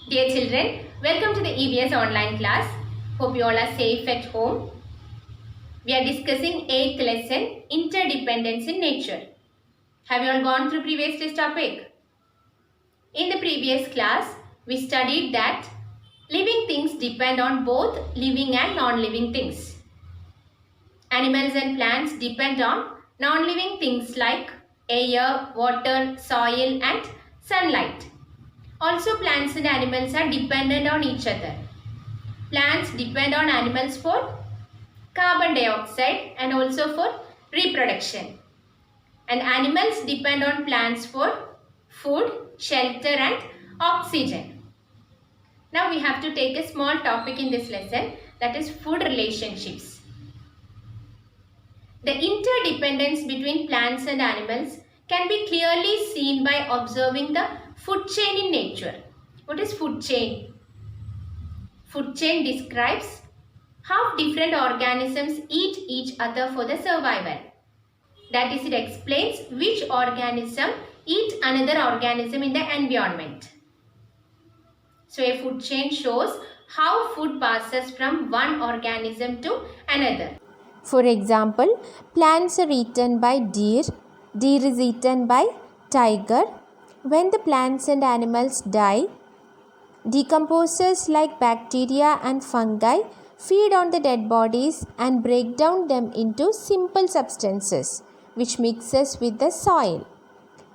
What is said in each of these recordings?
Dear children, welcome to the EVS online class. Hope you all are safe at home. We are discussing 8th lesson, Interdependence in Nature. Have you all gone through previous test topic? In the previous class, we studied that living things depend on both living and non-living things. Animals and plants depend on non-living things like air, water, soil and sunlight. Also, plants and animals are dependent on each other. Plants depend on animals for carbon dioxide and also for reproduction. And animals depend on plants for food, shelter and oxygen. Now we have to take a small topic in this lesson, that is food relationships. The interdependence between plants and animals can be clearly seen by observing the food chain in nature. What is food chain? Food chain describes how different organisms eat each other for the survival. That is, it explains which organism eat another organism in the environment. So a food chain shows how food passes from one organism to another. For example, plants are eaten by deer, deer is eaten by tiger. When the plants and animals die, decomposers like bacteria and fungi feed on the dead bodies and break down them into simple substances which mixes with the soil.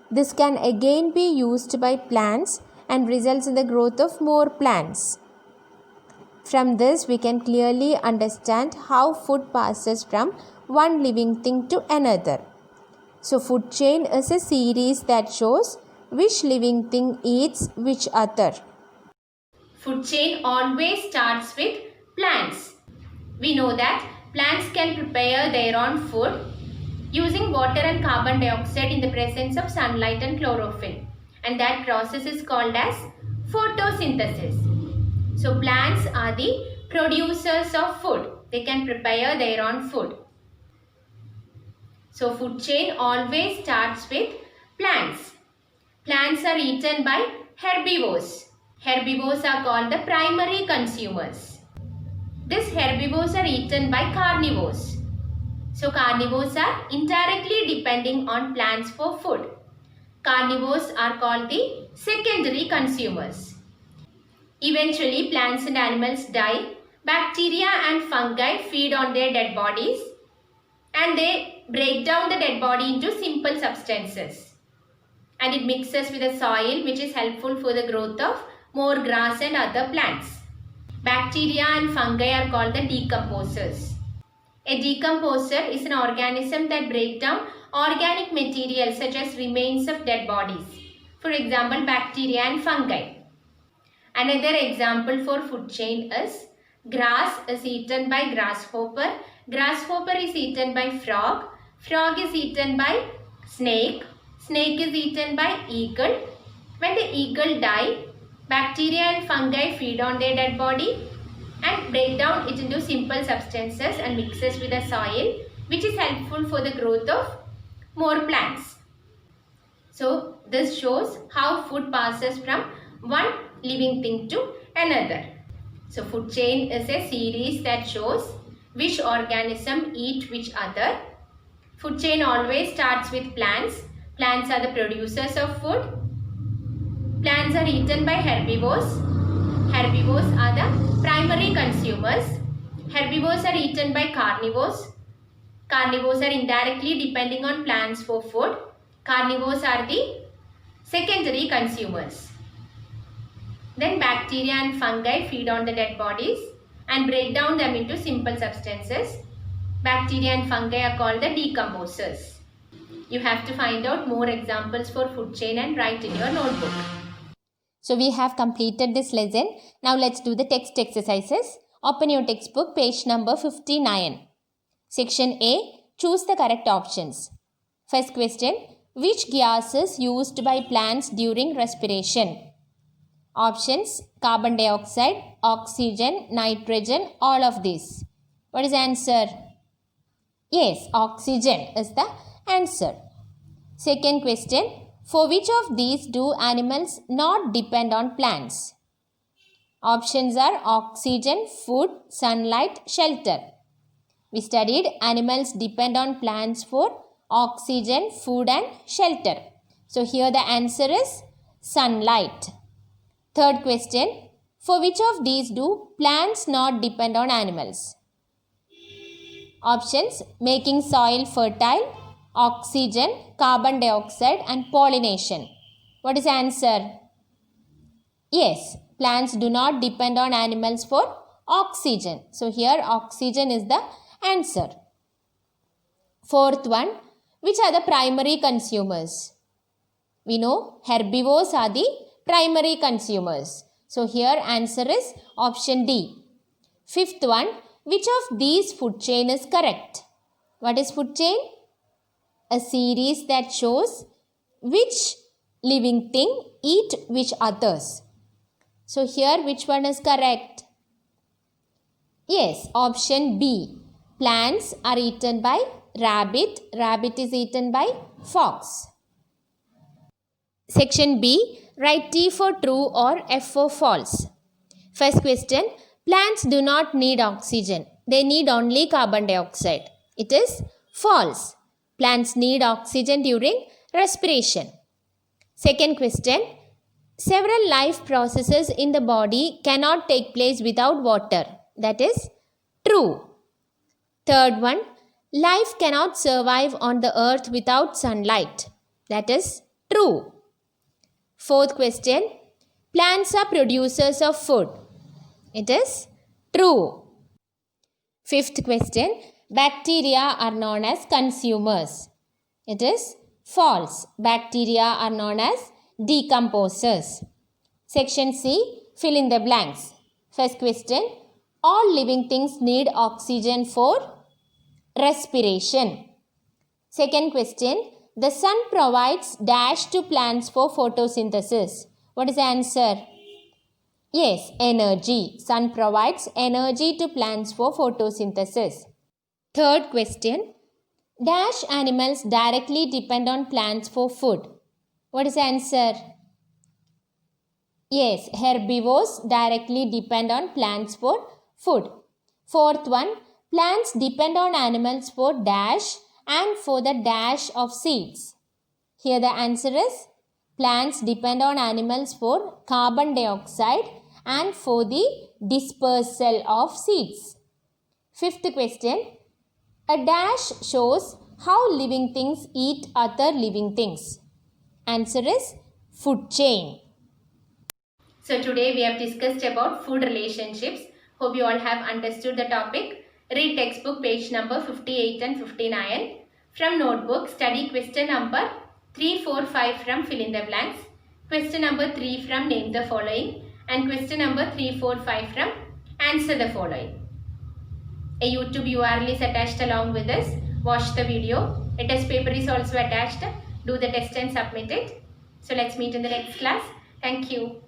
This can again be used by plants and results in the growth of more plants. From this, we can clearly understand how food passes from one living thing to another. So, food chain is a series that shows which living thing eats which other. Food chain always starts with plants. We know that plants can prepare their own food using water and carbon dioxide in the presence of sunlight and chlorophyll, and that process is called as photosynthesis. So plants are the producers of food. They can prepare their own food. So food chain always starts with plants. Plants are eaten by herbivores. Herbivores are called the primary consumers. These herbivores are eaten by carnivores. So carnivores are indirectly depending on plants for food. Carnivores are called the secondary consumers. Eventually, plants and animals die. Bacteria and fungi feed on their dead bodies and they break down the dead body into simple substances. And it mixes with the soil, which is helpful for the growth of more grass and other plants. Bacteria and fungi are called the decomposers. A decomposer is an organism that breaks down organic material such as remains of dead bodies. For example, bacteria and fungi. Another example for food chain is grass is eaten by grasshopper. Grasshopper is eaten by frog. Frog is eaten by snake. Snake is eaten by eagle. When the eagle die, bacteria and fungi feed on their dead body and break down it into simple substances and mixes with the soil, which is helpful for the growth of more plants. So this shows how food passes from one living thing to another. So food chain is a series that shows which organism eat which other. Food chain always starts with plants. Plants are the producers of food. Plants are eaten by herbivores. Herbivores are the primary consumers. Herbivores are eaten by carnivores. Carnivores are indirectly depending on plants for food. Carnivores are the secondary consumers. Then bacteria and fungi feed on the dead bodies and break down them into simple substances. Bacteria and fungi are called the decomposers. You have to find out more examples for food chain and write in your notebook. So we have completed this lesson. Now let's do the text exercises. Open your textbook, page number 59. Section A, choose the correct options. First question, which gas is used by plants during respiration? Options, carbon dioxide, oxygen, nitrogen, all of these. What is the answer? Yes, oxygen is the answer. Second question, for which of these do animals not depend on plants? Options are oxygen, food, sunlight, shelter. We studied animals depend on plants for oxygen, food and shelter. So here the answer is sunlight. Third question. For which of these do plants not depend on animals? Options: making soil fertile, oxygen, carbon dioxide and pollination. What is the answer? Yes, plants do not depend on animals for oxygen. So here oxygen is the answer. Fourth one, which are the primary consumers? We know herbivores are the primary consumers. So here answer is option D. Fifth one, which of these food chain is correct? What is food chain? A series that shows which living thing eat which others. So here which one is correct? Yes, option B. Plants are eaten by rabbit. Rabbit is eaten by fox. Section B. Write T for true or F for false. First question. Plants do not need oxygen. They need only carbon dioxide. It is false. Plants need oxygen during respiration. Second question. Several life processes in the body cannot take place without water. That is true. Third one. Life cannot survive on the earth without sunlight. That is true. Fourth question. Plants are producers of food. It is true. Fifth question. Bacteria are known as consumers. It is false. Bacteria are known as decomposers. Section C. Fill in the blanks. First question. All living things need oxygen for respiration. Second question. The sun provides dash to plants for photosynthesis. What is the answer? Yes, energy. Sun provides energy to plants for photosynthesis. Third question. Dash animals directly depend on plants for food. What is the answer? Yes, herbivores directly depend on plants for food. Fourth one. Plants depend on animals for dash and for the dash of seeds. Here the answer is plants depend on animals for carbon dioxide and for the dispersal of seeds. Fifth question. A dash shows how living things eat other living things. Answer is food chain. So today we have discussed about food relationships. Hope you all have understood the topic. Read textbook page number 58 and 59. From notebook, study question number 3, 4, 5 from fill in the blanks. Question number 3 from name the following. And question number 3, 4, 5 from answer the following. A YouTube URL is attached along with this. Watch the video. A test paper is also attached. Do the test and submit it. So let's meet in the next class. Thank you.